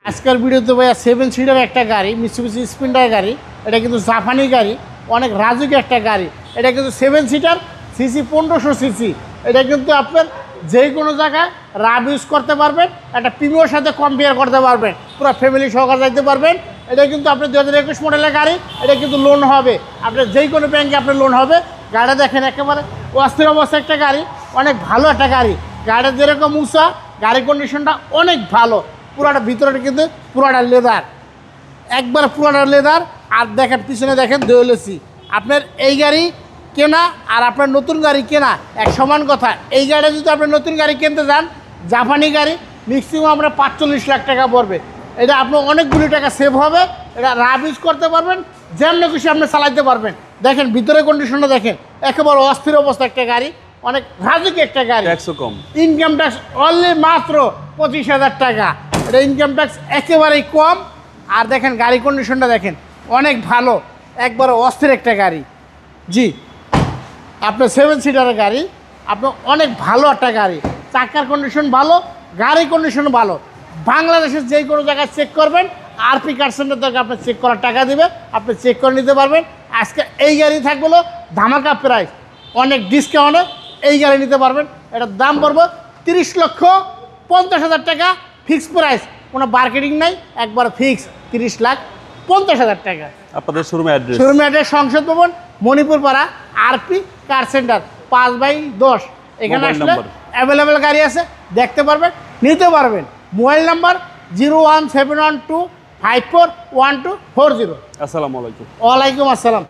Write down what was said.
আজকের ভিডিওতে ভাইয়া 7 সিটার একটা গাড়ি, মিৎসুবিশি স্প্লেন্ডার গাড়ি। এটা কিন্তু জাপানি গাড়ি, অনেক রাজুকি একটা গাড়ি। এটা কিন্তু 7 সিটার, সিসি 1500 সিসি। এটা কিন্তু আপনার যে কোনো জায়গায় রাব ইউজ করতে পারবেন, একটা প্রিমিয়র সাথে কম্পেয়ার করতে পারবেন, পুরো ফ্যামিলি সহকারে যাইতে পারবেন। এটা কিন্তু আপনার 2021 মডেলের গাড়ি। এটা কিন্তু লোন হবে, আপনার যেই কোনো ব্যাংকে আপনার লোন হবে। গাড়িটা দেখেন একেবারে অস্থির অবস্থা একটা গাড়ি, অনেক ভালো একটা গাড়ি। গাড়িটা যেরকম উঁচা, গাড়ির কন্ডিশনটা অনেক ভালো। পুরাটা ভিতরে কিন্তু পুরাটা লেদার, একবার পুরাটা লেদার। আর দেখেন পিছনে দেখেন দোয়েলেসি। আপনার এই গাড়ি কেনা আর আপনার নতুন গাড়ি কেনা এক সমান কথা। এই গাড়িটা যদি আপনার নতুন গাড়ি কিনতে যান, জাপানি গাড়ি, ম্যাক্সিমাম আপনার 45 লাখ টাকা পড়বে। এটা আপনার অনেকগুলি টাকা সেভ হবে। এটা রাব ইউজ করতে পারবেন, যেমন খুশি আপনি চালাতে পারবেন। দেখেন ভিতরে কন্ডিশনটা দেখেন, একেবারে অস্থির অবস্থা একটা গাড়ি, অনেক রাজুকি একটা গাড়ি। ট্যাক্সও কম, ইনকাম ট্যাক্স অনলি মাত্র 25,000 টাকা। এটা ইনকাম ট্যাক্স একেবারেই কম। আর দেখেন গাড়ি কন্ডিশনটা দেখেন, অনেক ভালো, একবারে অস্থির একটা গাড়ি। জি, আপনার 7 সিটারের গাড়ি, আপনার অনেক ভালো একটা গাড়ি। চাকার কন্ডিশন ভালো, গাড়ি কন্ডিশন ভালো। বাংলাদেশের যে কোনো জায়গায় চেক করবেন, আরপি কার সেন্টার থেকে আপনি চেক করার টাকা দিবে, আপনি চেক করে নিতে পারবেন। আজকে এই গাড়ি থাকবে ধামাকা প্রাইস, অনেক ডিসকাউন্টে এই গাড়ি নিতে পারবেন। এটার দাম পড়বে 30,50,000 টাকা, ফিক্স প্রাইস, কোনো মার্কেটিং নাই, একবার ফিক্স 30,50,000 টাকা। আপনাদের শোরুমে অ্যাড্রেস? শোরুমে অ্যাড্রেস সংসদ ভবন, মণিপুর পাড়া, আরপি কার সেন্টার, 5/10। এখানে আসলে অ্যাভেলেবেল গাড়ি আছে, দেখতে পারবেন, নিতে পারবেন। Mobile number 01712541240। আসসালামু আলাইকুম। ওয়ালাইকুম আসসালাম।